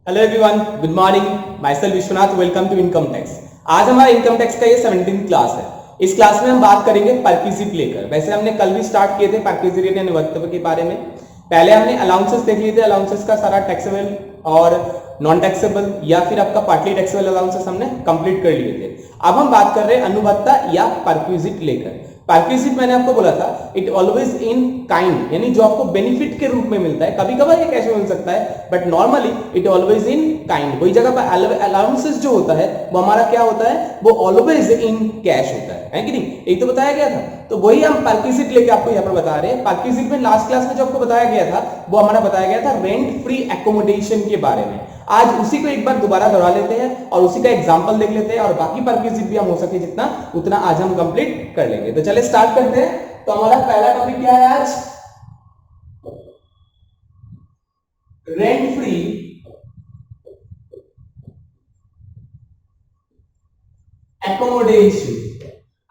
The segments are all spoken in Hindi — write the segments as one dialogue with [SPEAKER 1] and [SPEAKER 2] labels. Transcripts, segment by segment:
[SPEAKER 1] Hello everyone, good morning. Myself Vishwanath, welcome to income tax. आज हमारा इनकम टैक्स का ये 17th क्लास है। इस क्लास में हम बात करेंगे परक्विजिट लेकर। वैसे हमने कल भी स्टार्ट किए थे परक्विजिट यानी वक्तव्य के बारे में। पहले हमने अलाउंसेस देख लिए थे, अलाउंसेस का सारा टैक्सेबल और नॉन टैक्सेबल या फिर आपका पार्टली टैक्सेबल अलाउंसेस हमने कंप्लीट कर लिए थे। अब हम बात कर रहे हैं अनुबत्ता या परक्विजिट लेकर। परक्विजिट मैंने आपको बोला था इट ऑलवेज इन काइंड, यानी जो आपको बेनिफिट के रूप में मिलता है। कभी कभार ये कैश में मिल सकता है, but normally it always in kind. वही जगह पर अलाउंसेस जो होता है वो हमारा क्या होता है, वो ऑलवेज इन कैश होता है कि नहीं? यही तो बताया गया था। तो वही हम परक्विजिट लेके आपको यहाँ पर बता रहे हैं। परक्विजिट में लास्ट क्लास में जो आपको बताया गया था वो हमारा बताया गया था रेंट फ्री एकोमोडेशन के बारे में। आज उसी को एक बार दोबारा दोहरा लेते हैं और उसी का एग्जांपल देख लेते हैं, और बाकी परक्विजिट भी हम हो सके जितना उतना आज हम कंप्लीट कर लेंगे। तो चलिए स्टार्ट करते हैं। तो हमारा पहला टॉपिक क्या है आज? Rent free accommodation.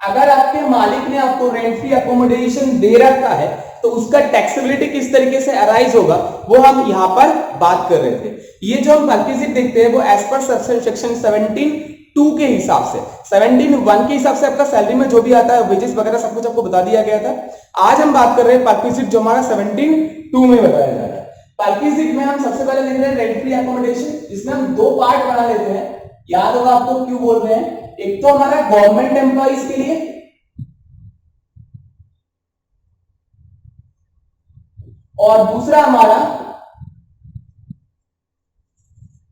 [SPEAKER 1] अगर आपके मालिक ने आपको रेंट फ्री एकोमोडेशन दे रखा है तो उसका टैक्सेबिलिटी किस तरीके से अराइज होगा वो हम यहां पर बात कर रहे थे। ये जो हम परक्विजिट देखते हैं वो एज पर सेक्शन 17(2) के हिसाब से, 17(1) के हिसाब से आपका सैलरी में जो भी आता है वेजेस वगैरह सब कुछ आपको बता दिया गया था। आज हम बात कर रहे हैं परक्विजिट जो हमारा 17(2) में बताया जा रहा है। परक्विजिट में हम सबसे पहले देख रहे हैं रेंट फ्री एकोमोडेशन, जिसमें हम दो पार्ट बना लेते हैं। याद होगा आपको क्यों बोल रहे हैं? एक तो हमारा गवर्नमेंट एम्प्लॉइज के लिए और दूसरा हमारा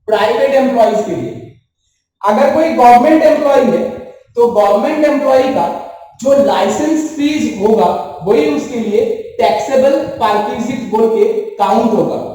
[SPEAKER 1] प्राइवेट एम्प्लॉइज के लिए। अगर कोई गवर्नमेंट एम्प्लॉय है तो गवर्नमेंट एम्प्लॉय का जो लाइसेंस फीस होगा वही उसके लिए टैक्सेबल परक्विजिट बोल के काउंट होगा।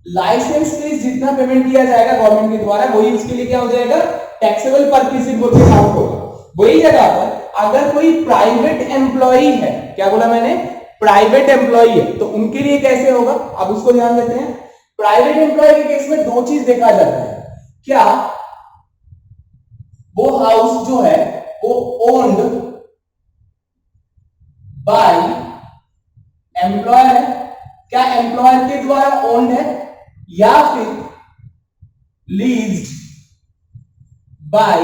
[SPEAKER 1] लाइसेंस फीस जितना पेमेंट किया जाएगा गवर्नमेंट के द्वारा वही उसके लिए क्या हो जाएगा, टैक्सेबल परक्विजिट बोल के काउंट होगा। वही जगह पर अगर कोई प्राइवेट एम्प्लॉय है, क्या बोला मैंने, प्राइवेट एम्प्लॉय है, तो उनके लिए कैसे होगा अब उसको ध्यान देते हैं। प्राइवेट एम्प्लॉय के केस में दो चीज देखा जाता है। क्या वो हाउस जो है वो ओन्ड बाय एम्प्लॉयर है, क्या एम्प्लॉयर के द्वारा ओन्ड है, या फिर लीज्ड बाय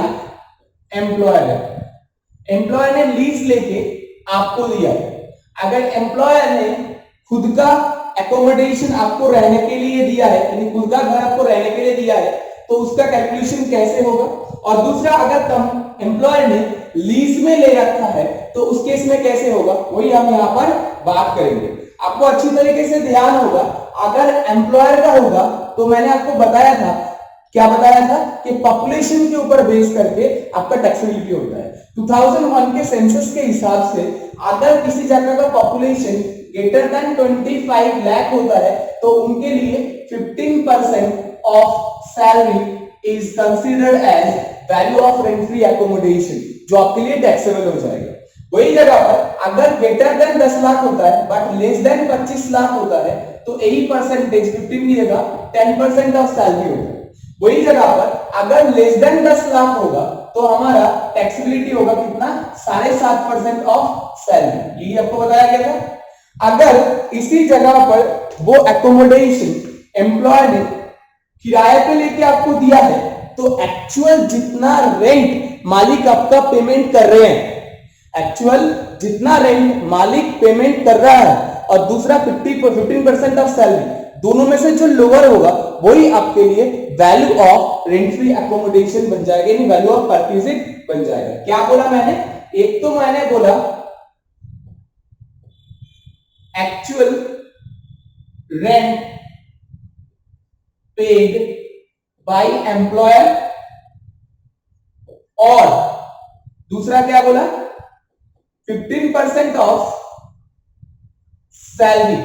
[SPEAKER 1] एम्प्लॉयर है। एम्प्लॉयर ने लीज लेके आपको दिया है। अगर एम्प्लॉयर ने खुद का एकोमोडेशन आपको रहने के लिए दिया है, यानी खुद का घर आपको रहने के लिए दिया है, तो उसका कैलकुलेशन कैसे होगा? और दूसरा, अगर कम एम्प्लॉयर ने लीज में ले रखा है तो उस केस में कैसे होगा, वही हम यहां पर बात करेंगे। आपको अच्छी तरीके से ध्यान होगा, अगर एम्प्लॉयर का होगा तो मैंने आपको बताया था, क्या बताया था कि पॉपुलेशन के ऊपर बेस करके आपका टैक्सेबिलिटी होता है। 2001 के सेंसस के हिसाब से अगर किसी जगह का पॉपुलेशन ग्रेटर देन 25 लाख होता है तो उनके लिए 15% of salary is considered as value of rent free accommodation, जो आपके लिए टैक्सेबल हो जाएगा। वही जगह पर अगर ग्रेटर देन 10 लाख होता है बट लेस देन 25 लाख होता है तो यही परसेंटेज 15 की जगह 10% ऑफ सैलरी होगा। वही जगह पर अगर लेस देन 10 लाख होगा तो हमारा टैक्सेबिलिटी होगा कितना, 7.5% ऑफ सैलरी। यही आपको बताया गया था। अगर इसी जगह पर वो एकोमोडेशन एम्प्लॉयर ने किराए पे लेके आपको दिया है तो एक्चुअल जितना रेंट मालिक आपका पेमेंट कर रहे हैं, एक्चुअल जितना रेंट मालिक पेमेंट कर रहा है और दूसरा 15% ऑफ सैलरी, दोनों में से जो लोअर होगा वही आपके लिए value of rent free accommodation बन जाएगा, यानी वैल्यू ऑफ परक्विजिट बन जाएगा। क्या बोला मैंने? एक तो मैंने बोला actual rent paid by employer, और दूसरा क्या बोला, 15% ऑफ सैलरी।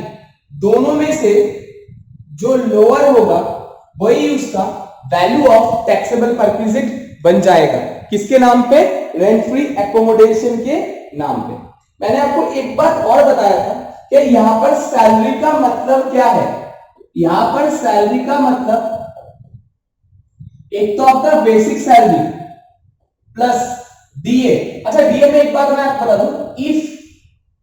[SPEAKER 1] दोनों में से जो लोअर होगा वही उसका वैल्यू ऑफ टैक्सेबल परक्विजिट बन जाएगा। किसके नाम पे? रेंट फ्री एकोमोडेशन के नाम पे। मैंने आपको एक बात और बताया था कि यहां पर सैलरी का मतलब क्या है। यहां पर सैलरी का मतलब एक तो आपका बेसिक सैलरी प्लस डीए। अच्छा, डीए में एक बात मैं आपको बता दूं, इफ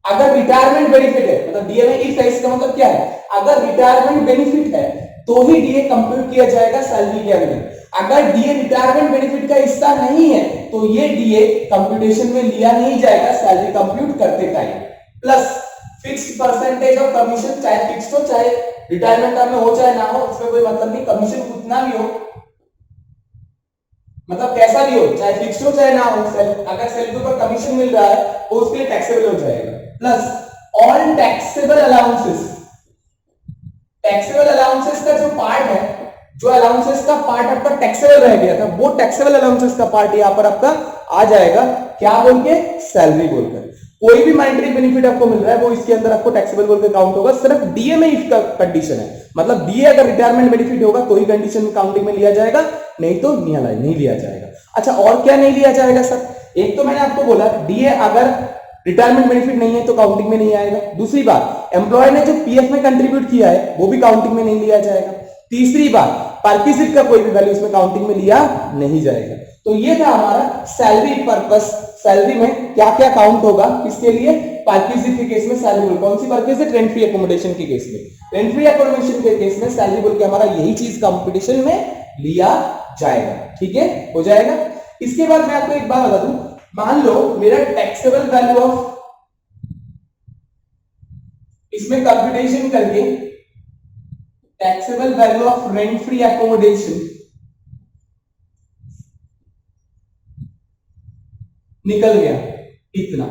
[SPEAKER 1] अगर रिटायरमेंट बेनिफिट है, मतलब डीए में इफ है, इसका मतलब क्या है, अगर रिटायरमेंट बेनिफिट है तो ही डीए कंप्यूट किया जाएगा सैलरी के अंदर। अगर डीए रिटायरमेंट बेनिफिट का हिस्सा नहीं है तो ये डीए कंप्यूटेशन में लिया नहीं जाएगा सैलरी कंप्यूट करते time. Plus fixed percentage of commission, चाहे फिक्स्ड हो चाहे रिटायरमेंट में हो चाहे ना हो, उसमें कोई मतलब नहीं, कमीशन कितना भी हो, मतलब कैसा भी हो, चाहे फिक्स्ड हो चाहे ना हो, अगर सैलरी के ऊपर कमीशन मिल रहा है तो उसके लिए टैक्सेबल हो जाएगा। Plus all taxable allowances, taxable allowances का जो पार्ट है, जो अलाउंसेस का पार्ट आपका टैक्सेबल रह गया था, वो टैक्सेबल अलाउंसेस का पार्ट यहाँ पर आपका आ जाएगा, क्या बोल के, सैलरी बोलकर। कोई भी मॉनेटरी बेनिफिट आपको मिल रहा है वो इसके अंदर आपको टैक्सेबल बोल के काउंट होगा। सिर्फ डीए में इफ का कंडीशन है, मतलब डीए अगर रिटायरमेंट बेनिफिट होगा तो ही कंडीशन में काउंटिंग में लिया जाएगा, नहीं तो नहीं लिया जाएगा। अच्छा, और क्या नहीं लिया जाएगा सर? एक तो मैंने आपको बोला डीए अगर रिटायरमेंट बेनिफिट नहीं है तो काउंटिंग में नहीं आएगा। दूसरी बात, एम्प्लॉयर ने जो पीएफ में कंट्रीब्यूट किया है वो भी काउंटिंग में नहीं लिया जाएगा। तीसरी बात, परक्विजिट का कोई भी वैल्यू इसमें काउंटिंग में लिया नहीं जाएगा। तो ये था हमारा सैलरी पर्पस, सैलरी में क्या क्या काउंट होगा, किसके लिए, परक्विजिट के केस में सैलरी बोल, कौन सी परक्विजिट, रेंट फ्री एकोमोडेशन के केस में। रेंट फ्री एकोमोडेशन के केस में सैलरी बोल के हमारा यही चीज कंपटीशन में लिया जाएगा। ठीक है, हो जाएगा। इसके बाद मैं आपको एक बात बता दूं, मान लो मेरा टैक्सेबल वैल्यू ऑफ, इसमें कंप्यूटेशन करके taxable value of rent free accommodation निकल गया इतना,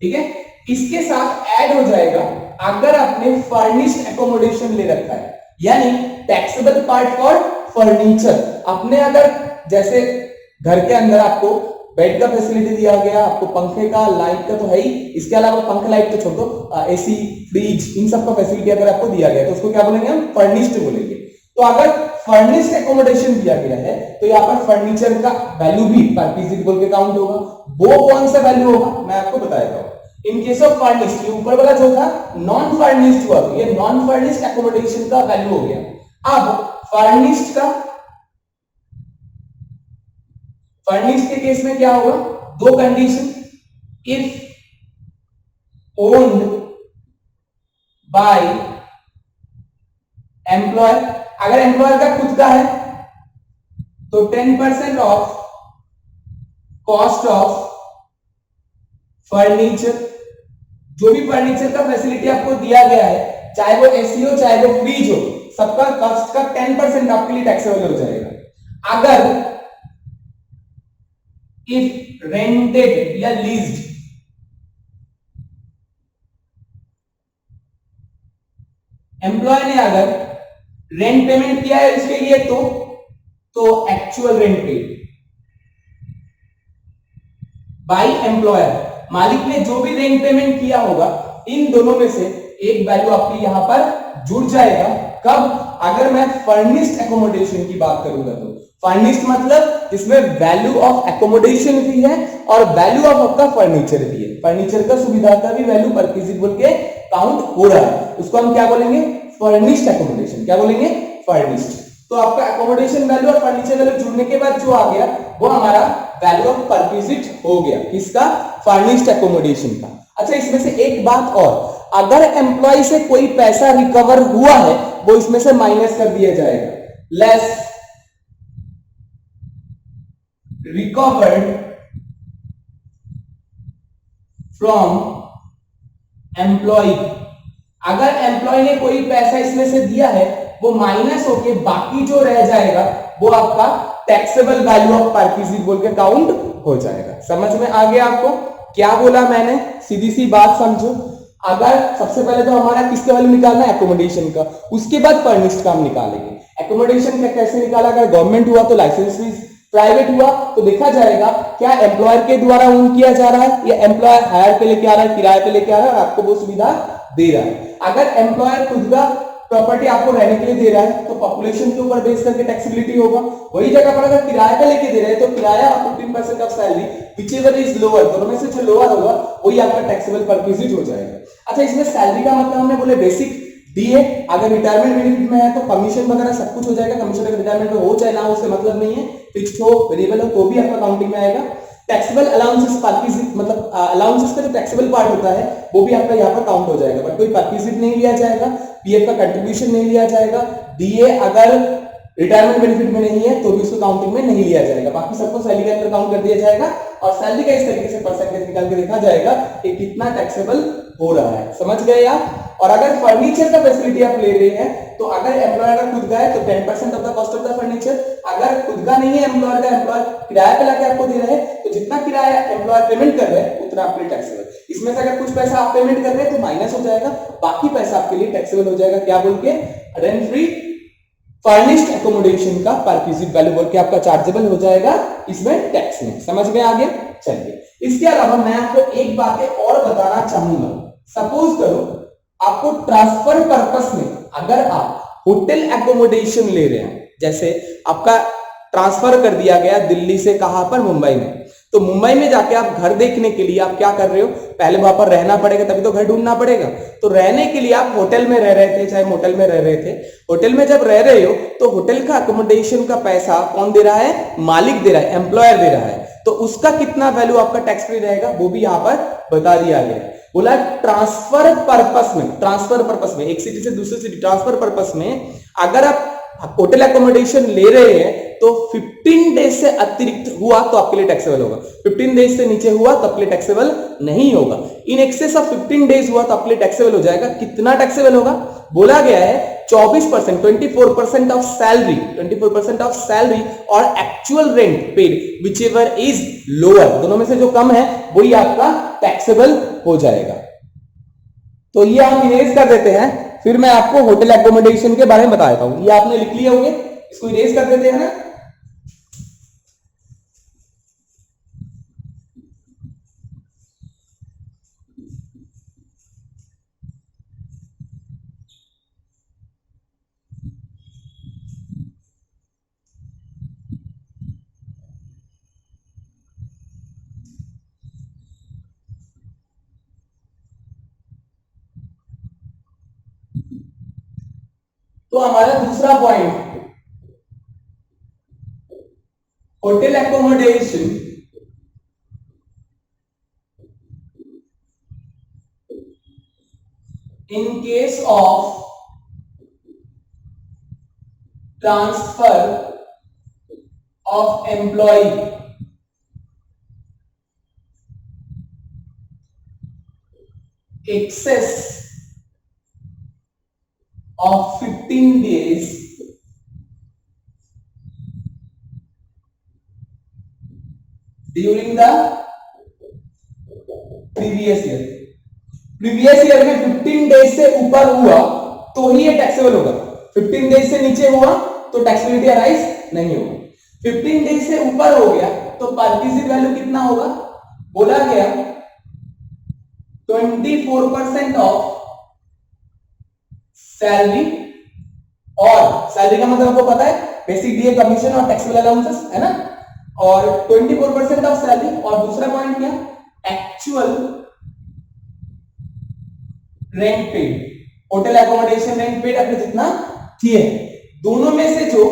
[SPEAKER 1] ठीक है। इसके साथ ऐड हो जाएगा अगर आपने फर्निश्ड एकोमोडेशन ले रखा है, यानी टैक्सेबल पार्ट फॉर फर्नीचर। आपने अगर जैसे घर के अंदर आपको बेड का फैसिलिटी दिया गया, आपको पंखे का, लाइट का तो है ही, इसके अलावा पंखा लाइट तो छोड़ दो, एसी, फ्रिज, इन सब का फैसिलिटी अगर आपको दिया गया तो उसको क्या बोलेंगे हम, फर्निश्ड बोलेंगे। तो अगर फर्निश्ड एकोमोडेशन दिया गया है तो यहाँ पर फर्नीचर का वैल्यू भी परक्विजिट बोल के काउंट होगा। वो कौन सा वैल्यू होगा मैं आपको बताएगा। इन केस ऑफ फर्निश्ड, ऊपर वाला जो था नॉन फर्निश्ड हुआ, तो ये नॉन फर्निश्ड एकोमोडेशन का वैल्यू हो गया। अब फर्निश्ड का, फर्निश्ड के केस में क्या होगा, दो condition, if owned by employer, अगर एम्प्लॉयर का खुद का है तो 10% ऑफ कॉस्ट ऑफ फर्नीचर, जो भी फर्नीचर का फैसिलिटी आपको दिया गया है, चाहे वो एसी हो चाहे वो फ्रिज हो, सबका कॉस्ट का 10% आपके लिए टैक्सेबल हो जाएगा। अगर इफ रेंटेड या लीज्ड, एम्प्लॉय ने अगर रेंट पेमेंट किया है उसके लिए तो actual rent paid by employer, मालिक ने जो भी रेंट पेमेंट किया होगा, इन दोनों में से एक वैल्यू आपकी यहां पर जुड़ जाएगा। कब, अगर मैं फर्निश्ड एकोमोडेशन की बात करूंगा तो फर्निश्ड मतलब जिसमें वैल्यू ऑफ एकोमोडेशन भी है और वैल्यू ऑफ आपका फर्नीचर भी है, फर्नीचर का सुविधा का भी वैल्यू परक्विजिट बोल के काउंट हो रहा है, उसको हम क्या बोलेंगे, फर्निश्ड एकोमोडेशन। क्या बोलेंगे, फर्निश्ड। तो आपका एकोमोडेशन वैल्यू और फर्नीचर वैल्यू जुड़ने के बाद जो आ गया वो हमारा वैल्यू ऑफ परक्विजिट हो गया, किसका, फर्निश्ड एकोमोडेशन का। अच्छा, इसमें से एक बात और, अगर एम्प्लॉय से कोई पैसा रिकवर हुआ है वो इसमें से माइनस कर दिया जाएगा, लेस रिकवर्ड फ्रॉम एम्प्लॉय। अगर एम्प्लॉय ने कोई पैसा इसमें से दिया है वो माइनस होके बाकी जो रह जाएगा वो आपका टैक्सेबल वैल्यू ऑफ परक्विजिट बोल के काउंट हो जाएगा। समझ में आ गया आपको क्या बोला मैंने, सीधी सी बात समझो। अगर सबसे पहले तो हमारा किसका वैल्यू निकालना है, एकोमोडेशन का, उसके बाद फर्निश्ड का हम निकालेंगे। एकोमोडेशन का कैसे निकाला, अगर गवर्नमेंट हुआ तो लाइसेंस फीस, प्राइवेट हुआ तो देखा जाएगा क्या एम्प्लॉयर के द्वारा ओन किया जा रहा है या एम्प्लॉयर हायर पे लेके आ रहा है, किराए पे लेके आ रहा है और आपको वो सुविधा दे रहा है। अगर एम्प्लॉयर खुद का प्रॉपर्टी आपको रहने के लिए दे रहा है तो पॉपुलेशन के ऊपर बेस करके टैक्सेबिलिटी होगा। वही जगह पर अगर किराए पे लेके दे रहे हैं तो किराया और 15% of salary whichever is lower, दोनों में से जो लोअर होगा वही आपका टैक्सेबल परक्विजिट हो जाएगा। अच्छा, इसमें सैलरी का मतलब हमने बोले बेसिक डीए, अगर रिटायरमेंट बेनिफिट में है तो कमीशन वगैरह सब कुछ हो जाएगा। कमीशन अगर रिटायरमेंट में हो चाहे ना हो उससे मतलब नहीं है, फिक्स्ड हो वेरिएबल हो तो भी आपका काउंटिंग में आएगा। टैक्सेबल अलाउंसेस परक्विजिट मतलब अलाउंसेस का जो टैक्सेबल पार्ट होता है वो भी आपका यहाँ पर काउंट हो जाएगा, बट कोई परक्विजिट नहीं लिया जाएगा, पीएफ का कंट्रीब्यूशन नहीं लिया जाएगा, डीए अगर रिटायरमेंट बेनिफिट में नहीं है तो भी उसको काउंटिंग में नहीं लिया जाएगा, बाकी सबको सैलरी के अंदर काउंट कर दिया जाएगा और सैलरी का इस तरीके से परसेंटेज निकाल के देखा जाएगा कि कितना टैक्सेबल हो रहा है। समझ गए आप? और अगर फर्नीचर का फैसिलिटी आप ले रहे हैं तो अगर एम्प्लॉयर का खुद का है तो 10% of the cost of the furniture, अगर खुद का नहीं है एम्प्लॉयर का, एम्प्लॉयर किराया पे लाके आपको दे रहे हैं तो जितना किराया एम्प्लॉयर पेमेंट कर रहे हैं उतना आपके लिए टैक्सेबल। इसमें से अगर कुछ पैसा आप पेमेंट कर रहे हैं तो माइनस हो जाएगा, बाकी पैसा आपके लिए टैक्सेबल हो जाएगा। क्या बोल के? रेंट फ्री फर्निश्ड एकोमोडेशन का परक्विजिट वैल्यू बोल के आपका चार्जेबल हो जाएगा इसमें टैक्स में। समझ में आ गया? चलिए, इसके अलावा मैं आपको एक बात और बताना चाहूंगा। सपोज करो आपको ट्रांसफर पर्पस में अगर आप होटल एकोमोडेशन ले रहे हैं, जैसे आपका ट्रांसफर कर दिया गया दिल्ली से कहां पर? मुंबई में, तो मुंबई में जाके आप घर देखने के लिए आप क्या कर रहे हो? पहले वहां पर रहना पड़ेगा, तभी तो घर ढूंढना पड़ेगा। तो रहने के लिए आप होटल में रह रहे थे, चाहे मोटल में रह रहे थे, होटल में जब रह रहे हो तो होटल का अकोमोडेशन का पैसा कौन दे रहा है? मालिक दे रहा है, एम्प्लॉयर दे रहा है। तो उसका कितना वैल्यू आपका टैक्स फ्री रहेगा वो भी यहां पर बता दिया गया है। बोला ट्रांसफर पर्पस में, ट्रांसफर पर्पस में एक सिटी से दूसरी सिटी ट्रांसफर पर्पस में अगर आप होटल एकोमोडेशन ले रहे हैं तो 15 डेज से अतिरिक्त हुआ तो आपके लिए टैक्सेबल होगा, 15 डेज से नीचे हुआ तो आपके लिए टैक्सेबल नहीं होगा। इन एक्सेस ऑफ 15 डेज हुआ तो आपके लिए टैक्सेबल हो जाएगा। कितना टैक्सेबल होगा? बोला गया है 24%, 24% ऑफ सैलरी, 24% ऑफ सैलरी और actual rent paid whichever is lower, दोनों में से जो कम है वही आपका टैक्सेबल हो जाएगा। तो ये हम इरेज कर देते हैं, फिर मैं आपको होटल एकोमोडेशन के बारे में बता देता हूं। ये आपने लिख लिए होंगे, इसको इरेज कर देते हैं ना। तो हमारा दूसरा point, hotel accommodation in case of transfer of employee excess of 15 days during the previous year, previous year में 15 डेज से ऊपर हुआ तो ही ये टैक्सेबल होगा, 15 डेज से नीचे हुआ तो टैक्सेबिलिटी अराइज नहीं होगा। 15 डेज से ऊपर हो गया तो परक्विजिट वैल्यू कितना होगा? बोला गया 24% ऑफ सैलरी, और सैलरी का मतलब आपको पता है बेसिक डीए, कमीशन और टैक्सेबल अलाउंसेस है ना, और 24% ऑफ सैलरी, और दूसरा पॉइंट क्या? Actual rent paid, hotel accommodation rent paid अपने जितना किए, दोनों में से जो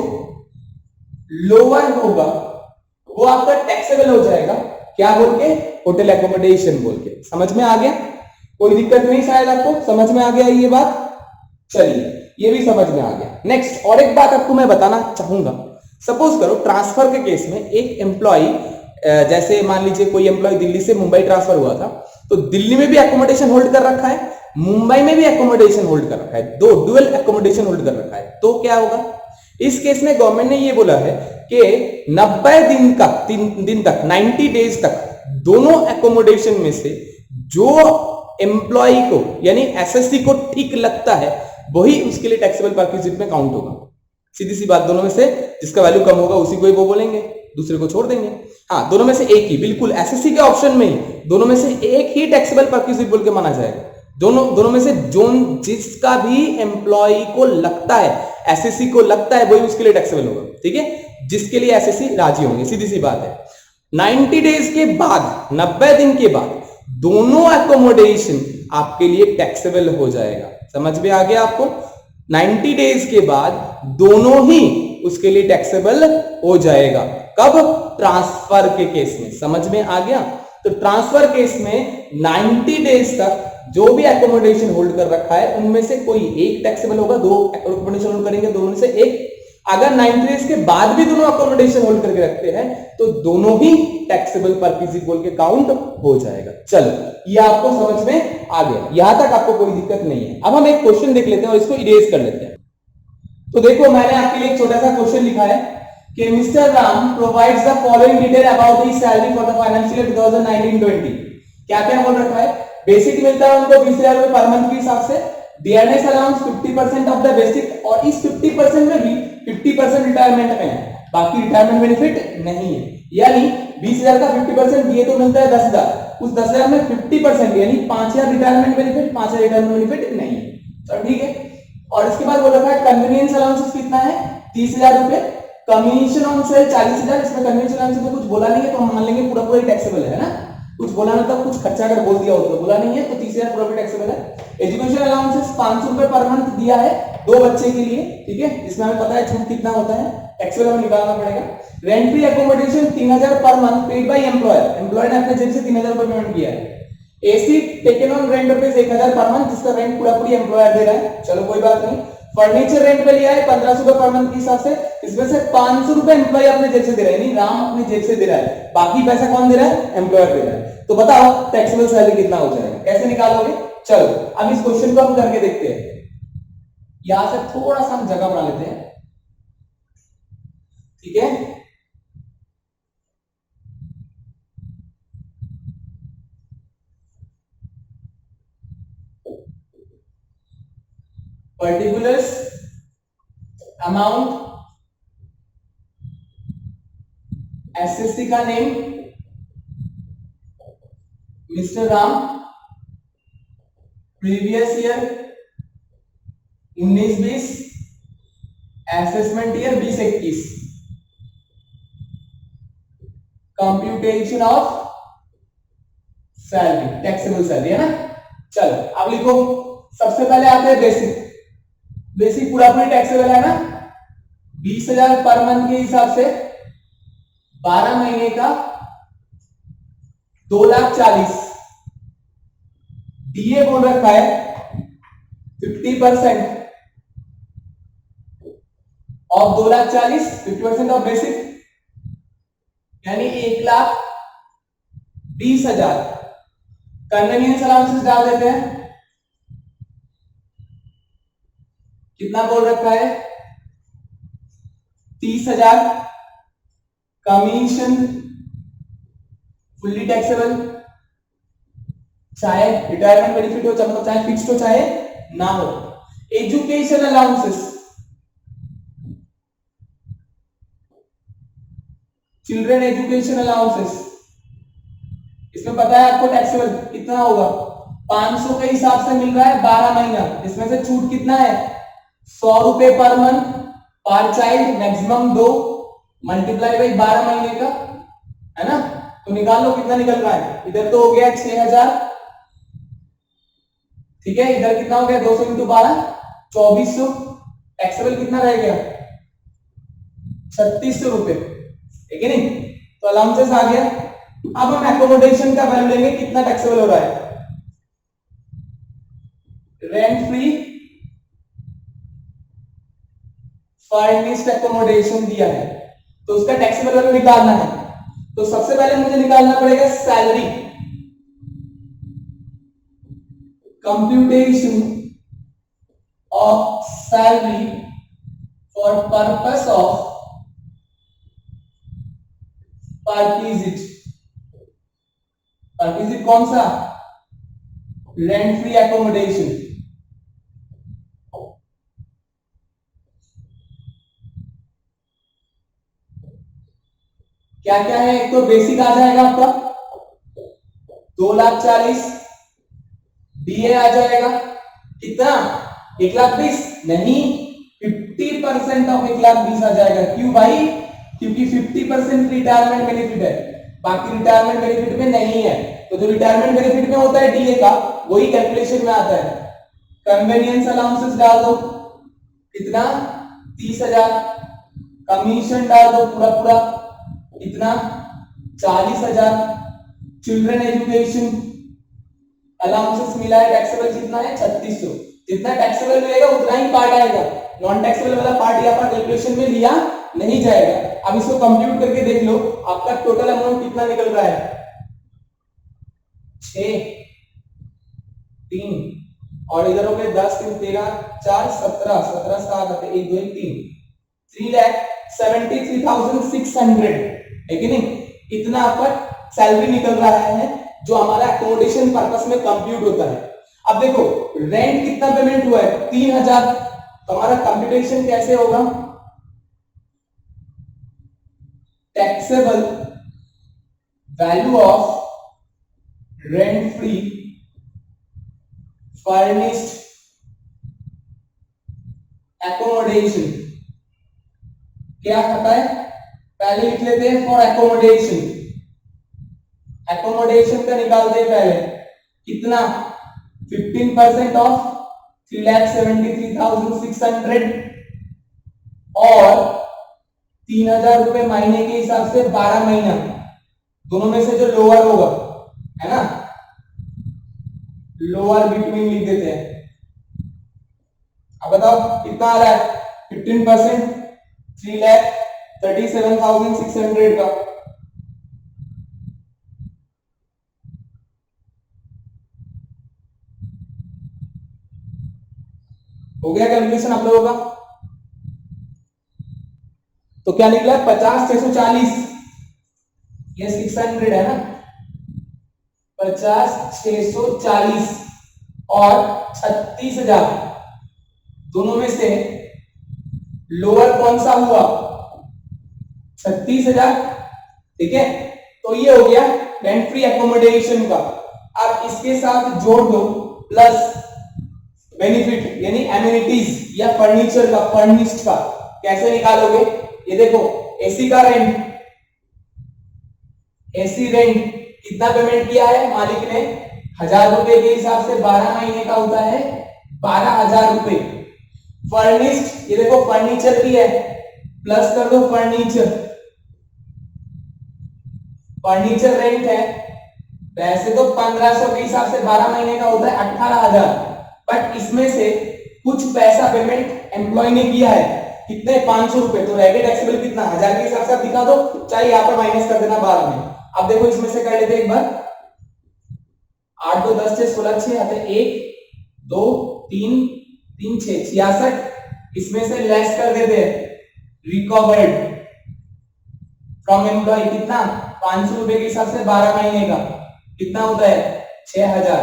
[SPEAKER 1] लोअर होगा वो आपका टैक्सेबल हो जाएगा। क्या बोल के? होटल एकोमोडेशन बोल के। समझ में आ गया? कोई दिक्कत नहीं शायद आपको? समझ में आ गया ये बात? चलिए, ये भी समझ में आ गया। नेक्स्ट और एक बात आपको मैं बताना चाहूंगा। सपोज करो ट्रांसफर के केस में एक एम्प्लॉय, जैसे मान लीजिए कोई एम्प्लॉय दिल्ली से मुंबई ट्रांसफर हुआ था, तो दिल्ली में भी एकोमोडेशन होल्ड कर रखा है, मुंबई में भी एकोमोडेशन होल्ड कर रखा है, दो डुअल एकोमोडेशन होल्ड कर रखा है। तो क्या होगा? इस केस में गवर्नमेंट ने ये बोला है कि 90 दिन तक 90 डेज तक दोनों एकोमोडेशन में से जो एम्प्लॉय को यानी एसएससी को ठीक लगता है वही उसके लिए टैक्सेबल परक्विजिट में काउंट होगा। सीधी सी बात, दोनों में से जिसका वैल्यू कम होगा उसी को ही वो बोलेंगे, दूसरे को छोड़ देंगे। हाँ, दोनों में से एक ही, बिल्कुल एसएससी के ऑप्शन में ही दोनों में से एक ही टैक्सेबल परक्विजिट बोल के माना जाएगा। दोनों में से जो जिसका भी एम्प्लॉय को लगता है, एसएससी को लगता है, वही उसके लिए टैक्सेबल होगा। ठीक है, जिसके लिए एसएससी राजी होंगे, सीधी सी बात है। 90 डेज के बाद, 90 दिन के बाद दोनों एकोमोडेशन आपके लिए टैक्सेबल हो जाएगा। समझ में आ गया आपको? 90 डेज के बाद दोनों ही उसके लिए टैक्सेबल हो जाएगा। कब? ट्रांसफर के केस में। समझ में आ गया? तो ट्रांसफर केस में 90 डेज तक जो भी एकोमोडेशन होल्ड कर रखा है उनमें से कोई एक टैक्सेबल होगा। दो एकोमोडेशन होल्ड करेंगे, दोनों में से एक। अगर 90 डेज के बाद भी दोनों अकोमोडेशन होल्ड करके रखते हैं तो दोनों ही टैक्सेबल पर पीसी बोल के काउंट हो जाएगा। चलो, ये आपको समझ में आ गया, यहां तक आपको कोई दिक्कत नहीं है। अब हम एक क्वेश्चन देख लेते हैं और इसको इरेज कर लेते हैं। तो देखो, मैंने आपके लिए एक छोटा सा क्वेश्चन लिखा है कि mister Ram provides the following detail about his salary for the financial year 2019-20। क्या क्या बोल रखा है? बेसिक मिलता है उनको 20,000 रुपए पर मंथ के हिसाब से। Dearness allowance 50% of the basic, और इस 50% में भी 50% रिटायरमेंट में है, बाकी रिटायरमेंट बेनिफिट नहीं है। यानी 20,000 का 50% दिए तो मिलता है 10,000, उस 10,000 में 50% यानी 5,000 रिटायरमेंट बेनिफिट, 5,000 रिटायरमेंट बेनिफिट नहीं है। चलो ठीक है। और इसके बाद बोल रखा है कन्वीनियंस अलाउंसेस कितना है? 30,000 रुपए। Commission on sale 40,000। इसमें कन्वीनियंस अलाउंस तो कुछ बोला नहीं है, तो हम मान लेंगे पूरा पूरा टैक्सेबल है ना। कुछ बोला ना, तो कुछ खर्चा अगर बोल दिया हो तो बोला नहीं है, तो 30,000 पूरा टैक्सेबल है। एजुकेशन अलाउंसेस 500 रुपए पर मंथ दिया है 2 बच्चे के लिए, ठीक है। इसमें हमें पता है छूट कितना होता है, टैक्सेबल हमें निकालना पड़ेगा। Rent free accommodation 3,000 per month paid by employer. Employer ने अपने जेब से 3,000 रुपए पेमेंट किया है। AC taken on rent rupees 1,000 per month, जिसका रेंट पूरा पूरी एम्प्लॉयर दे रहा है। चलो कोई बात नहीं। फर्नीचर रेंट पे लिया है 1,500 रुपए पर मंथ के हिसाब से, इसमें से 500 रुपए एम्प्लॉय अपने जेब से दे रहा है, यानी राम अपने जेब से दे रहा है, बाकी पैसा कौन दे रहा है? एम्प्लॉयर दे रहा है। तो बताओ टैक्सेबल सैलरी कितना हो जाएगा, कैसे निकालोगे? चलो अब इस क्वेश्चन को हम करके देखते हैं। यहां से थोड़ा सा हम जगह बना लेते हैं, ठीक है। पर्टिकुलर्स अमाउंट, एसएससी का name mister Ram, previous year 19-20, assessment year 20-21, computation of salary, taxable salary है ना। चलो अब लिखो, सबसे पहले आते हैं बेसिक। बेसिक पूरा पूरी टैक्सेबल है ना। 20,000 पर मंथ के हिसाब से 12 महीने का 2,40,000। डीए बोल रखा है 50% ऑफ 2,40,000, 50% ऑफ बेसिक यानी 1,20,000। कन्वीनियंस अलाउंसेस डाल देते हैं, कितना बोल रखा है? 30,000। कमीशन फुल्ली टैक्सेबल, चाहे रिटायरमेंट बेनिफिट हो, चाहे फिक्स्ड हो, चाहे ना हो। Education allowances, children education allowances, इसमें पता है आपको टैक्सेबल कितना होगा? 500 के हिसाब से मिल रहा है 12 महीना, इसमें से छूट कितना है? 100 रुपए पर मंथ पर चाइल्ड, मैक्सिमम 2, मल्टीप्लाई बाई 12 महीने का, है ना। तो निकाल लो कितना निकल रहा है। इधर तो हो गया 6,000, ठीक है। इधर कितना हो गया? 200 इंटू 12, 2,400। टैक्सेबल कितना रह गया? 3,600 रुपए, ठीक है नहीं। तो अलाउंसेस आ गया। अब हम एकोमोडेशन का वैल्यू लेंगे, कितना टैक्सेबल हो रहा है। रेंट फ्री फर्निश्ड एकोमोडेशन दिया है, तो उसका टैक्सेबल वैल्यू निकालना है। तो सबसे पहले मुझे निकालना पड़ेगा salary. Computation of salary for purpose of perquisite. Perquisite कौन सा? Rent free accommodation. क्या क्या है? एक तो बेसिक आ जाएगा आपका 2,40,000, डीए आ जाएगा कितना? 1,20,000 नहीं, 50% ऑफ 1,20,000 आ जाएगा। क्यों भाई? क्योंकि 50% रिटायरमेंट बेनिफिट है, बाकी रिटायरमेंट बेनिफिट में नहीं है। तो जो रिटायरमेंट बेनिफिट में होता है डीए का, वही कैलकुलेशन में आता है। कन्वीनियंस अलाउंसेस डाल दो, कितना? 30,000। कमीशन डाल दो पूरा पूरा इतना 40,000, चिल्ड्रन एजुकेशन अलाउंसेस मिला है, टैक्सेबल कितना है 3600, जितना टैक्सेबल मिलेगा उतना ही पार्ट आएगा, नॉन टैक्सेबल वाला पार्ट यहाँ पर कैलकुलेशन में लिया नहीं जाएगा। अब इसको कंप्यूट करके देख लो आपका टोटल अमाउंट कितना निकल रहा है, 6 3 और इधर हो गए 10 3 13 4 17 17 7 8 1 2 3 3,73,600 है कि नहीं, इतना आपका सैलरी निकल रहा है जो हमारा अकोमोडेशन पर्पस में कंप्यूट होता है। अब देखो रेंट कितना पेमेंट हुआ है 3,000, तो हमारा कंप्यूटेशन कैसे होगा, taxable value of rent free furnished accommodation, क्या आता है पहले लिख लेते हैं फॉर एकोमोडेशन, एकोमोडेशन का निकालते हैं पहले कितना 15% ऑफ 3,73,600 और 3,000 रुपए महीने के हिसाब से 12 महीना, दोनों में से जो लोअर होगा है ना, लोअर बिटवीन लिख देते हैं। अब बताओ कितना आ रहा है 15% 3,37,600 का, हो गया कैलकुलेशन आप लोगों का, तो क्या निकला 50,640, ये 600 है ना, 50,640 और 36,000, दोनों में से लोअर कौन सा हुआ 36,000, ठीक है, तो ये हो गया रेंट फ्री एकोमोडेशन का। अब इसके साथ जोड़ दो प्लस बेनिफिट यानी एमिनिटीज या फर्नीचर का, फर्निश्ड का कैसे निकालोगे, ये देखो एसी का रेंट, एसी रेंट कितना पेमेंट किया है मालिक ने 1,000 रुपए के हिसाब से 12 महीने का होता है 12,000 रुपए। फर्निश्ड ये देखो फर्नीचर भी है, प्लस कर दो फर्नीचर, फर्नीचर रेंट है, वैसे तो 1,500 के हिसाब से 12 महीने का होता है 18,000, बट इसमें से कुछ पैसा पेमेंट एम्प्लॉय ने किया है कितने 500 रुपए, तो रह गए टैक्सेबल कितना 1,000 के हिसाब से आप दिखा दो, चाहे यहाँ पर माइनस कर देना बाद में। अब देखो इसमें से कर लेते एक बार, 8 2 10 6 16 6 आते 1 2 3 3 6 66, इसमें से लेस कर देते हैं रिकवर्ड फ्रॉम एम्प्लॉय कितना 500 रुपए के हिसाब से 12 महीने का कितना होता है 6,000,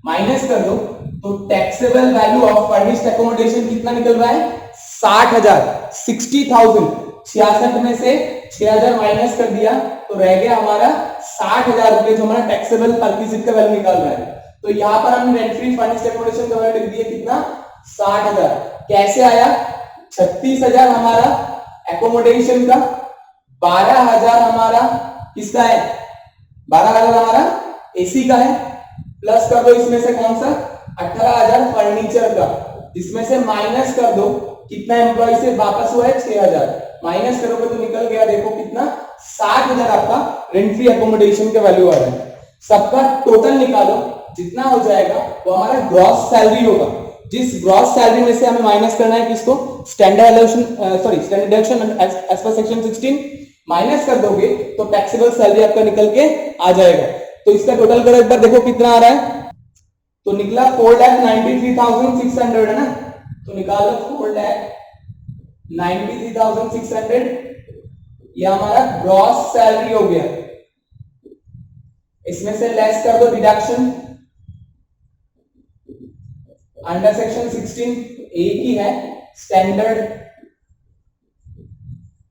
[SPEAKER 1] माइनस कर दो तो taxable value of furnished accommodation कितना निकल रहा है 60,000, 60,000, 66 में से 6,000 माइनस कर दिया तो रह गया हमारा 60,000 रुपए, जो हमारा टैक्सेबल परक्विजिट का वैल्यू निकाल रहा है। तो यहाँ पर हम रेंट फ्री फर्निश्ड एकोमोडेशन का वैल्यू लिख दिया कितना 60,000, कैसे आया 36,000 हमारा एकोमोडेशन का, 12,000 हमारा किसका है, 12,000 हमारा एसी का है, प्लस कर दो इसमें से कौन सा 18,000 फर्नीचर का, इसमें से माइनस कर दो कितना एम्प्लॉय से वापस हुआ है 6,000, माइनस करोगे तो निकल गया देखो कितना 60,000 आपका रेंट फ्री एकोमोडेशन का वैल्यू आ रहा है। सबका टोटल निकालो, जितना हो जाएगा वो हमारा ग्रॉस सैलरी होगा, जिस ग्रॉस सैलरी में से हमें माइनस करना है किसको standard deduction as per section 16 minus कर दोगे तो टैक्सेबल सैलरी आपका निकल के आ जाएगा। तो इसका टोटल करो एक बार देखो कितना आ रहा है, तो निकला 4,93,600 है ना, तो निकाल लो 4,93,600, ये हमारा ग्रॉस सैलरी हो गया, इसमें से लेस कर दो डिडक्शन अंडर सेक्शन 16 एक ही है स्टैंडर्ड,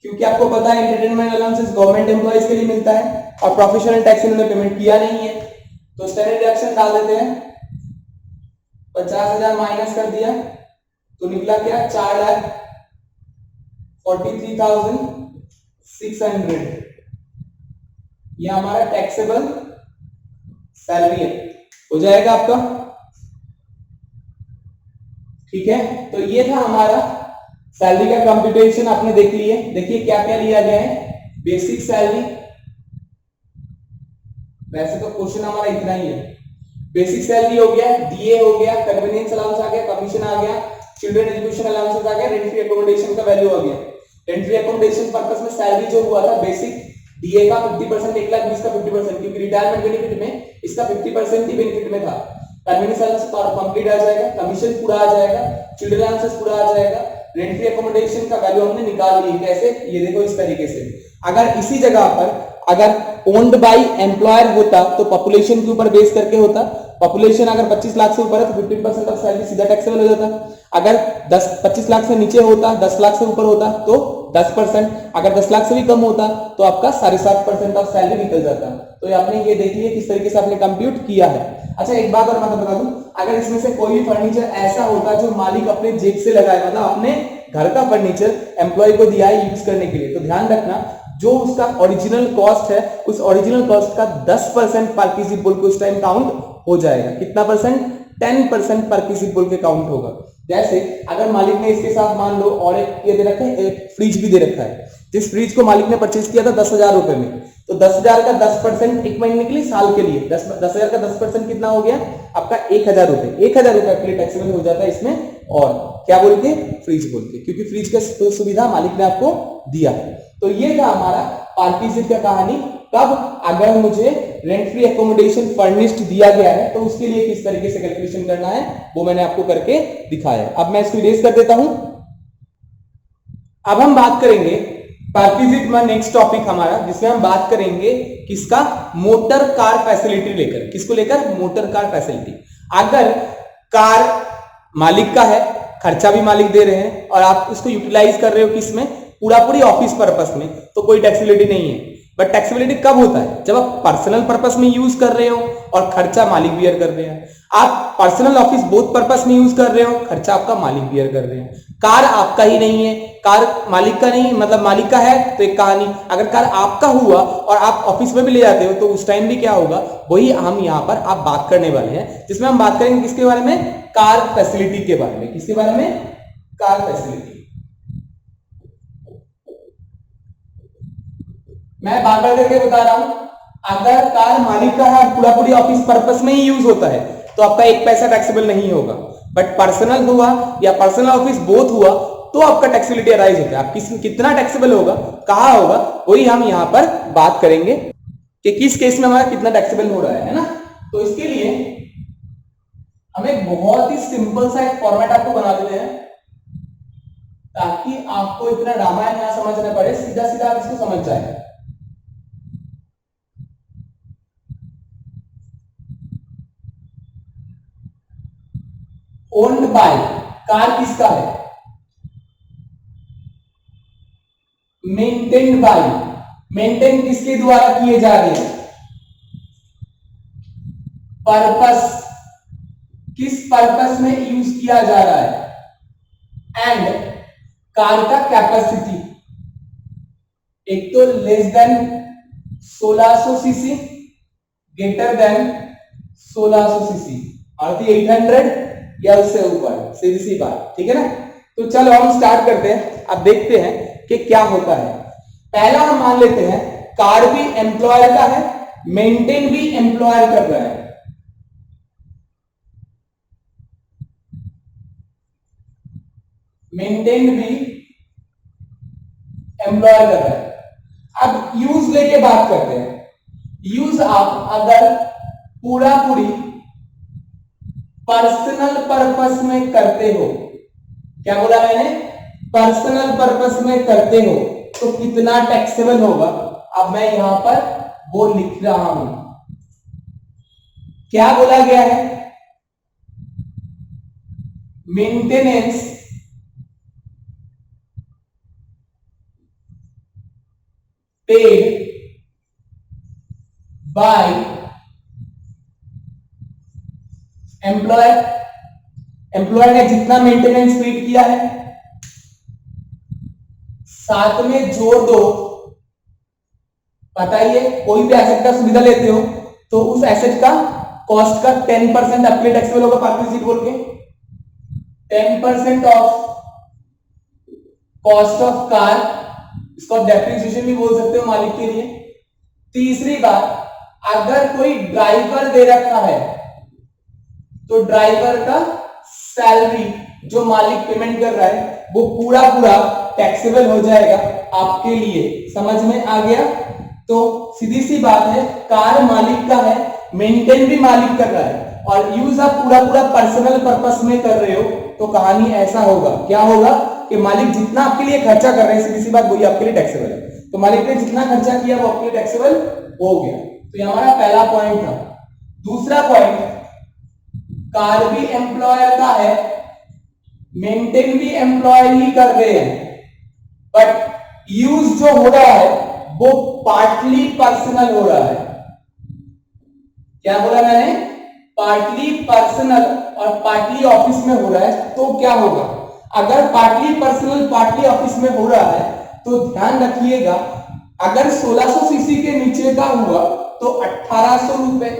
[SPEAKER 1] क्योंकि आपको पता है एंटरटेनमेंट अलाउंसेस गवर्नमेंट एम्प्लॉइज के लिए मिलता है और प्रोफेशनल टैक्स इन्होंने पेमेंट किया नहीं है, तो स्टैंडर्ड डिडक्शन डाल देते हैं, 50,000 माइनस कर दिया तो निकला क्या 4,43,600, ये हमारा टैक्सेबल सैलरी है, हो जाएगा आपका, ठीक है। तो ये था हमारा सैलरी का कंप्यूटेशन आपने देख लिया, देखिए क्या क्या लिया गया है। बेसिक सैलरी, वैसे तो क्वेश्चन हमारा इतना ही है। बेसिक सैलरी हो गया, डीए हो गया, कन्वीनियंस अलाउंस आ गया, कमीशन आ गया, चिल्ड्रन एजुकेशन अलाउंसेस आ गया, रेंट फ्री अकोमोडेशन का वैल्यू आ गया। रेंट फ्री अकोमोडेशन पर्पस में सैलरी जो हुआ था बेसिक डीए का 50%, 1,20,000 का 50%, क्योंकि रिटायरमेंट बेनिफिट में इसका 50% ही बेनिफिट में था। कन्वीनियंस अलाउंस कंप्लीट आ जाएगा, कमीशन पूरा आ जाएगा, चिल्ड्रन अलाउंसेस पूरा आ जाएगा, रेंट फ्री अकोमोडेशन का वैल्यू हमने निकाल ली। कैसे? ये देखो इस तरीके से। अगर इसी जगह पर अगर ओन्ड बाय एम्प्लॉयर होता तो पॉपुलेशन के ऊपर बेस करके होता। पॉपुलेशन अगर 25 लाख से ऊपर है तो 15% ऑफ सैलरी सीधा टैक्सेबल हो जाता। अगर 25 लाख से नीचे होता, 10 लाख से ऊपर होता तो 10%, अगर 10 लाख से भी कम होता तो आपका 7.5% ऑफ सैलरी निकल जाता। तो ये आपने ये देख लिया किस तरीके से आपने कंप्यूट किया है। अच्छा एक बात और मैं बता दूं, अगर इसमें से कोई भी फर्नीचर ऐसा होता जो मालिक अपने जेब से लगाए, मतलब अपने घर का फर्नीचर एम्प्लॉय को दिया है यूज करने के लिए, तो ध्यान रखना जो उसका ओरिजिनल कॉस्ट है उस ओरिजिनल कॉस्ट का 10% पार्टिसिपल को उस टाइम काउंट हो जाएगा। कितना परसेंट? 10% पार्टिसिपल के काउंट होगा। जैसे अगर मालिक ने इसके साथ मान लो और एक ये दे रखा है, एक फ्रिज भी दे रखा है, जिस फ्रिज को मालिक ने परचेज किया था 10,000 रुपए में, तो 10,000 का 10% एक महीने के लिए, साल के लिए 10,000 का 10% कितना हो गया आपका? 1,000 रुपए। 1,000 रुपए आपके लिए टैक्सेबल हो जाता है इसमें। और क्या बोल के? फ्रिज बोल के, क्योंकि फ्रिज का सुविधा मालिक ने आपको दिया है। तो ये था हमारा पार्टीशिप का कहानी। कब? अगर मुझे रेंट फ्री एकोमोडेशन फर्निश्ड दिया गया है तो उसके लिए किस तरीके से कैलकुलेशन करना है वो मैंने आपको करके दिखाया। अब मैं इसको इरेज कर देता हूं। अब हम बात करेंगे पार्टीशिप में नेक्स्ट टॉपिक हमारा, जिसमें हम बात करेंगे किसका? मोटर कार फैसिलिटी लेकर। किसको लेकर? Motor car facility. अगर कार मालिक का है, खर्चा भी मालिक दे रहे हैं और आप उसको यूटिलाइज कर रहे हो किसमें? पूरी ऑफिस पर्पस में, तो कोई टैक्सेबिलिटी नहीं है। बट टैक्सेबिलिटी कब होता है? जब आप पर्सनल पर्पस में यूज कर रहे हो और खर्चा मालिक बियर कर रहे हैं। आप पर्सनल ऑफिस बोथ पर्पस में यूज कर रहे हो, खर्चा आपका मालिक बियर कर रहे हैं। कार आपका ही नहीं है, कार मालिक का नहीं, मतलब मालिक का है तो एक कहानी। अगर कार आपका हुआ और आप ऑफिस में भी ले जाते हो तो उस टाइम भी क्या होगा? वही हम यहाँ पर आप बात करने वाले हैं, जिसमें हम बात करेंगे किसके बारे में? कार फैसिलिटी के बारे में। किसके बारे में? Car facility. मैं बार बार करके बता रहा हूं, अगर कार मालिक का है पूरी ऑफिस पर्पस में ही यूज होता है तो आपका एक पैसा टैक्सेबल नहीं होगा। बट पर्सनल हुआ या पर्सनल ऑफिस बोथ हुआ तो आपका टैक्सेबिलिटी अराइज होता है। आप कितना टैक्सेबल होगा, कहाँ होगा, वही हम यहाँ पर बात करेंगे कि किस केस में हमारा कितना टैक्सेबल हो रहा है ना। तो इसके लिए हम एक बहुत ही सिंपल सा एक फॉर्मेट आपको बना देते हैं ताकि आपको इतना रामायण ना समझना पड़े, सीधा सीधा आप इसको समझ जाए। ओन्ड बाय, कार किसका है? मेंटेन्ड बाय, मेंटेन किसके द्वारा किए जा रहे हैं? पर्पस, किस पर्पस में यूज किया जा रहा है? एंड कार का कैपेसिटी, एक तो less than 1600 CC, greater than 1600 CC, और 800 या उससे ऊपर, सीधी सी बात, ठीक है ना। तो चलो हम स्टार्ट करते हैं। अब देखते हैं कि क्या होता है। पहला हम मान लेते हैं कार भी एम्प्लॉयर का है, मेंटेन भी एम्प्लॉयर कर रहा है। मेंटेन भी एम्प्लॉयर कर रहा है। अब यूज लेके बात करते हैं। यूज आप अगर पूरी पर्सनल पर्पस में करते हो, क्या बोला मैंने? पर्सनल पर्पस में करते हो तो कितना टैक्सेबल होगा? अब मैं यहां पर वो लिख रहा हूं। क्या बोला गया है? Maintenance paid by employer. Employer ने जितना मेंटेनेंस पेड किया है साथ में जोड़ दो। बताइए, कोई भी एसेट का सुविधा लेते हो तो उस एसेट का कॉस्ट का 10% आपके टैक्सेबल होगा, पार्टनरशिप बोल के 10% ऑफ कॉस्ट ऑफ कार, इसको आप डेप्रिसिएशन भी बोल सकते हो मालिक के लिए। तीसरी बात, अगर कोई ड्राइवर दे रखा है तो ड्राइवर का सैलरी जो मालिक पेमेंट कर रहा है वो पूरा पूरा टैक्सेबल हो जाएगा आपके लिए। समझ में आ गया? तो सीधी सी बात है, कार मालिक का है, मेंटेन भी मालिक कर रहा है और यूज आप पूरा पूरा पर्सनल पर्पस में कर रहे हो, तो कहानी ऐसा होगा, क्या होगा कि मालिक जितना आपके लिए खर्चा कर रहे हैं, सीधी सी बात, वही आपके लिए टैक्सेबल है। तो मालिक ने जितना खर्चा किया वो आपके लिए टैक्सेबल हो गया। तो ये हमारा पहला पॉइंट था। दूसरा पॉइंट, कार भी एम्प्लॉयर का है, मेंटेन भी एम्प्लॉयर ही कर रहे हैं, बट यूज जो हो रहा है वो पार्टली पर्सनल हो रहा है। क्या बोला मैंने? पार्टली पर्सनल और पार्टली ऑफिस में हो रहा है। तो क्या होगा, अगर पार्टली पर्सनल पार्टली ऑफिस में हो रहा है तो ध्यान रखिएगा, अगर 1600 सीसी के नीचे का हुआ तो 1800 रुपए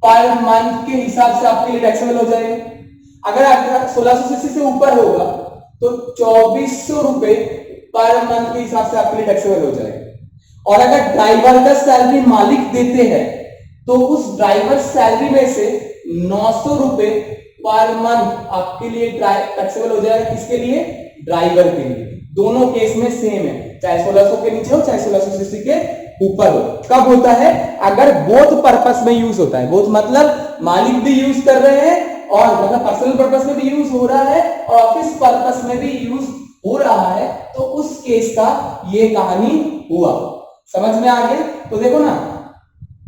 [SPEAKER 1] पर मंथ के हिसाब से आपके लिए टैक्सेबल हो जाएगा। अगर 1600 सीसी से ऊपर होगा तो 2400 रुपए पर मंथ के हिसाब से आपके लिए टैक्सेबल हो जाएगा। और अगर ड्राइवर का सैलरी मालिक देते हैं तो उस ड्राइवर सैलरी में से 900 रुपए पर मंथ आपके लिए टैक्सेबल हो जाएगा। किसके लिए? ड्राइवर के लिए। दोनों केस में सेम है, चाहे 1600 के नीचे हो चाहे 1600 सीसी के ऊपर हो। कब होता है? अगर बोथ पर्पस में यूज होता है। बोथ मतलब मालिक भी यूज कर रहे हैं और मतलब पर्सनल पर्पस में भी यूज हो रहा है और ऑफिस पर्पस में भी यूज हो रहा है, तो उस केस का ये कहानी हुआ। समझ में आ गया? तो देखो ना,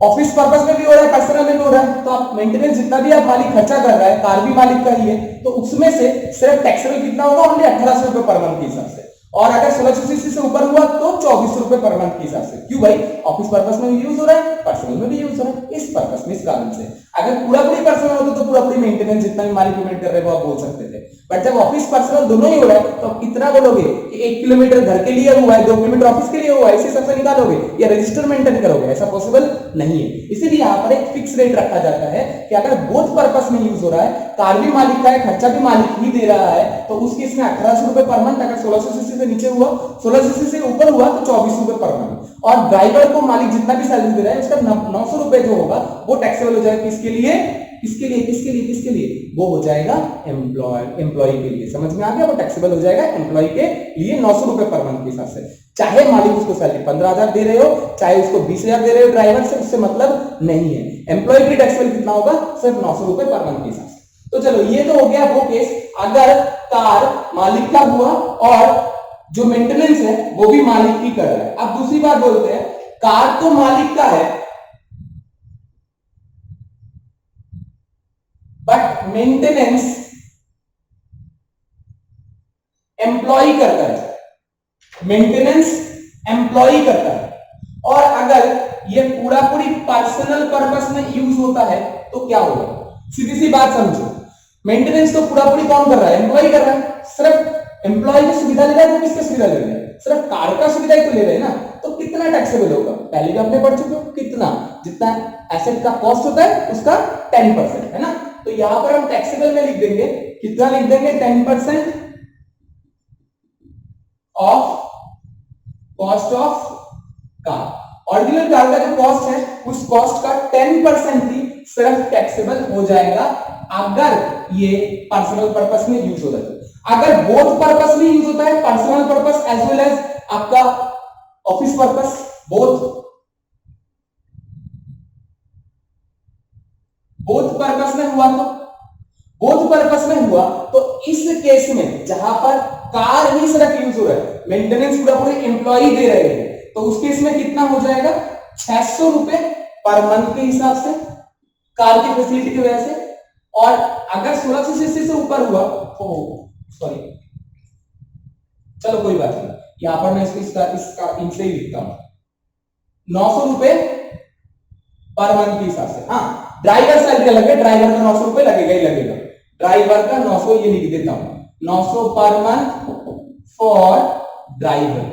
[SPEAKER 1] ऑफिस पर्पस में भी हो रहा है, पर्सनल में भी हो रहा है, तो आप मेंटेनेंस जितना भी आप मालिक खर्चा कर रहा है, कार भी मालिक का ही है, तो उसमें से सिर्फ टैक्सेबल कितना होगा? ओनली 1800 रुपए पर मंथ के हिसाब से। और अगर 1600 सीसी से ऊपर हुआ तो 2400 रुपए पर मंथ के हिसाब से। क्यों भाई? ऑफिस पर्पस में भी यूज हो रहा है, पर्सनल में भी यूज हो रहा है, इस पर्पस में, इस कारण से। अगर पूरा पूरी पर्सनल होता तो पूरा पूरी मेंटेनेंस जितना भी मालिक पेमेंट कर रहे हैं वो आप बोल सकते थे। बट जब ऑफिस पर्सनल दोनों ही हो रहा है तो आप कितना बोलोगे कि 1 किलोमीटर घर के लिए हुआ है, 2 किलोमीटर ऑफिस के लिए हुआ है, इसी हिसाब से निकालोगे या रजिस्टर मेंटेन करोगे? ऐसा पॉसिबल नहीं है। इसीलिए यहाँ पर एक फिक्स रेट रखा जाता है कि अगर बोथ पर्पस में यूज हो रहा है, कार भी मालिक का है, खर्चा भी मालिक ही दे रहा है, तो उस केस में 1800 रुपए पर मंथ। अगर 1600 सीसी से नीचे हुआ, 1600 सीसी से ऊपर हुआ तो 2400 रुपए पर मंथ। और ड्राइवर को मालिक जितना भी सैलरी दे रहा है उसका 900 रुपए जो होगा वो टैक्सेबल हो जाएगा। किसके लिए? किसके लिए? किसके लिए? किसके लिए? वो हो जाएगा एम्प्लॉय के लिए। समझ में आ गया? वो टैक्सेबल हो जाएगा एम्प्लॉय के लिए 900 रुपए पर मंथ के हिसाब से। चाहे मालिक उसको सैलरी 15,000 दे रहे हो, चाहे उसको 20,000 दे रहे हो ड्राइवर से, उससे मतलब नहीं है। एम्प्लॉय के लिए टैक्सेबल कितना होगा? सिर्फ 900 रुपए पर मंथ के हिसाब से। तो चलो, ये तो हो गया वो केस अगर कार मालिक का हुआ और जो मेंटेनेंस है वो भी मालिक ही कर रहा है। अब दूसरी बात बोलते हैं, कार तो मालिक का है बट मेंटेनेंस एम्प्लॉय करता है। मेंटेनेंस एम्प्लॉय करता है। और अगर ये पूरा पूरी पर्सनल पर्पस में यूज होता है तो क्या होगा? सीधी सी बात समझो, मेंटेनेंस तो पूरा पूरी कौन कर रहा है? एम्प्लॉय कर रहा है। सिर्फ एम्प्लॉय की सुविधा ले रहा है, तो किसकी सुविधा ले रहा है? सिर्फ कार का सुविधा ही तो ले रहे हैं ना। तो कितना टैक्सेबल होगा? पहले भी आपने पढ़ चुके हो, कितना? जितना एसेट का कॉस्ट होता है उसका 10%, है ना। तो यहां पर हम टैक्सेबल में लिख देंगे, कितना लिख देंगे? 10% of cost of car. Original car का जो कॉस्ट है उस कॉस्ट का 10% ही सिर्फ टैक्सेबल हो जाएगा अगर ये पर्सनल पर्पस में यूज होता है। अगर बोथ पर्पस में यूज होता है, personal purpose as well as आपका ऑफिस पर्पस, बोथ पर्पस में हुआ तो इस केस में जहां पर कार ही सिर्फ यूज हो रहा है, मेंटेनेंस पूरा पूरे एम्प्लॉय दे रहे हैं, तो उस केस में कितना हो जाएगा? 600 रुपए पर मंथ के हिसाब से, कार की फैसिलिटी की वजह से। और अगर 1600 सीसी से ऊपर हुआ तो सॉरी, चलो कोई बात नहीं, यहां पर मैं इसका इनसे ही लिखता हूं, 900 रुपए पर मंथ के हिसाब से। हाँ, ड्राइवर सैलरी अलग है, ड्राइवर का 900 रुपए लगेगा ही लगेगा। ड्राइवर का 900 ये लिख देता हूं, 900 पर मंथ फॉर ड्राइवर।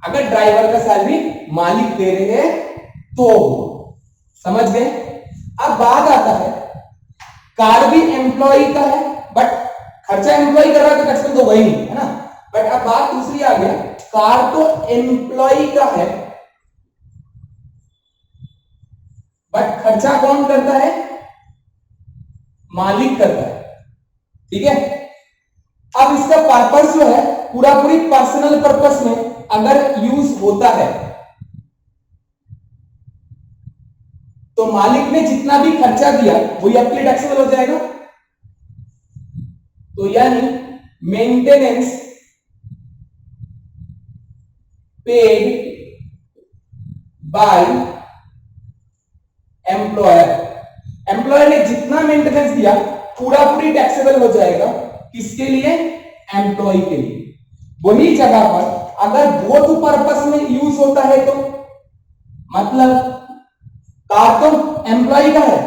[SPEAKER 1] अगर ड्राइवर का सैलरी मालिक दे रहे हैं तो समझ गए। अब बात आता है, कार भी एम्प्लॉय का है बट खर्चा एम्प्लॉय कर रहा है तो टैक्सेबल तो वही नहीं है ना। बट अब बात दूसरी आ गया, कार तो एम्प्लॉय का है बट खर्चा कौन करता है, मालिक करता है, ठीक है। अब इसका पर्पस जो है पूरा पूरी पर्सनल पर्पस में अगर यूज होता है तो मालिक ने जितना भी खर्चा दिया वही आपके लिए टैक्सेबल हो जाएगा। तो यानी maintenance paid by employer, employer ने जितना मेंटेनेंस दिया पूरा पूरी टैक्सेबल हो जाएगा, किसके लिए, एम्प्लॉय के लिए। वही जगह पर अगर बोथ पर्पस में यूज होता है तो मतलब कार तो एम्प्लॉय का है,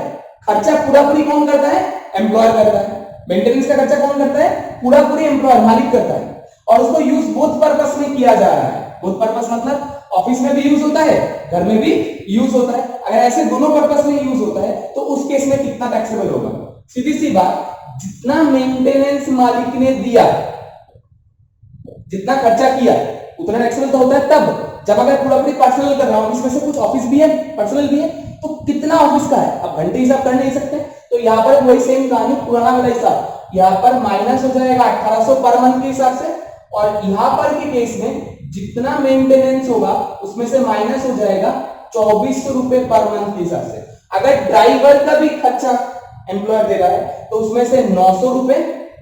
[SPEAKER 1] खर्चा पूरा पूरी कौन करता है, एम्प्लॉयर करता है, मेंटेनेंस का खर्चा कौन करता है, पूरा पूरी एम्प्लॉयर मालिक करता है, और उसको यूज बोथ पर्पस में किया जा रहा है। बोथ पर्पस मतलब ऑफिस में भी यूज होता है, घर में भी यूज होता है। अगर ऐसे दोनों पर्पस में यूज होता है तो उस केस में कितना टैक्सेबल होगा, सीधी सी बात, जितना मेंटेनेंस मालिक ने दिया, जितना खर्चा किया उतना टैक्सेबल तो होता है तब जब अगर पूरा पूरी पर्सनल कर रहा हूं, इसमें से कुछ ऑफिस भी है पर्सनल भी है, तो कितना ऑफिस का है, अब घंटे हिसाब कर नहीं सकते, तो यहाँ पर वही सेम कहानी पुराना वाला हिसाब, यहाँ पर माइनस हो जाएगा 1800 पर मंथ के हिसाब से, और यहाँ पर के केस में जितना मेंटेनेंस होगा उसमें से माइनस हो जाएगा 2400 रुपए पर मंथ के हिसाब से। अगर ड्राइवर का भी खर्चा एम्प्लॉयर दे रहा है तो उसमें से 900 रुपए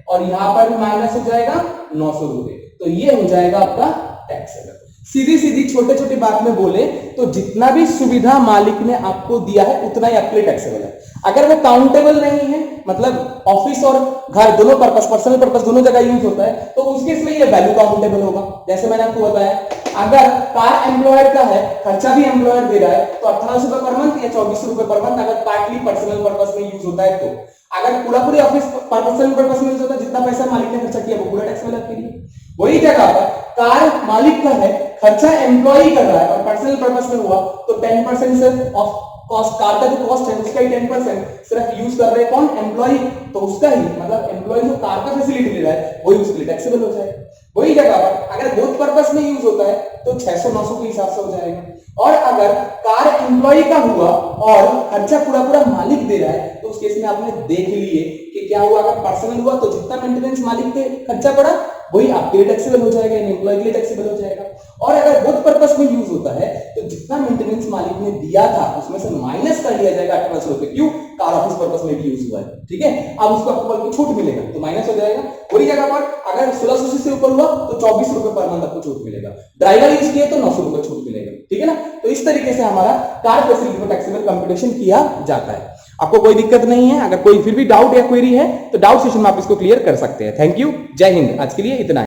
[SPEAKER 1] और यहाँ पर भी माइनस हो जाएगा 900 रुपए, तो ये हो जाएगा आपका टैक्सेबल। सीधी सीधी छोटे छोटे बात में बोले तो जितना भी सुविधा मालिक ने आपको दिया है उतना ही आपके लिए टैक्सेबल है। अगर वो काउंटेबल नहीं है, मतलब ऑफिस और घर दोनों पर्पस, पर्सनल पर्पस दोनों जगह यूज होता है, तो उस केस में ये वैल्यू काउंटेबल होगा। जैसे मैंने आपको बताया, अगर कार एम्प्लॉयर का है, खर्चा भी एम्प्लॉयर दे रहा है, तो 1800 रुपए पर मंथ या 2400 रुपए पर मंथ अगर पार्टली पर्सनल पर्पस में यूज होता है तो। अगर पूरा पूरी ऑफिस पर्सनल पर्पस में यूज होता है, जितना पैसा मालिक ने खर्चा किया वो पूरा टैक्सेबल आपके लिए। वही जगह पर कार मालिक का है, खर्चा एम्प्लॉय कर रहा है और पर्सनल पर्पस में हुआ तो 10% से ऑफ कॉस्ट, कार का जो कॉस्ट है उसका ही 10% सिर्फ यूज कर रहे हैं कौन, एम्प्लॉय, तो उसका ही मतलब एम्प्लॉय जो कार का फैसिलिटी ले रहा है वही उसके लिए टैक्सेबल हो जाएगा। वही जगह पर अगर बोथ पर्पस में यूज होता है तो 600-900 के हिसाब से हो जाएगा। और अगर कार एम्प्लॉय का हुआ और खर्चा पूरा पूरा मालिक दे रहा है तो उस केस में आपने देख लिए कि क्या हुआ, अगर पर्सनल हुआ तो जितना मेंटेनेंस मालिक पे खर्चा पड़ा वही आपके लिए टैक्सेबल हो जाएगा, एम्प्लॉय के लिए टैक्सेबल हो जाएगा। और अगर बोथ पर्पस में यूज होता है तो जितना मेंटेनेंस मालिक ने दिया था उसमें से माइनस कर लिया जाएगा 1800 रुपए, क्यों, कार ऑफिस पर्पस में भी यूज हुआ है, ठीक है। अब उसको आपको बल्कि छूट मिलेगा तो माइनस हो जाएगा। वही जगह पर अगर 1600 से ऊपर हुआ तो 24 रुपए पर मंथ आपको छूट मिलेगा, ड्राइवर यूज किए तो 900 रुपए छूट मिलेगा, ठीक है ना। तो इस तरीके से हमारा कार फैसिलिटी पर टैक्सेबल कंपटीशन किया जाता है। आपको कोई दिक्कत नहीं है, अगर कोई फिर भी डाउट या क्वेरी है तो डाउट सेशन में आप इसको क्लियर कर सकते हैं। थैंक यू, जय हिंद, आज के लिए इतना।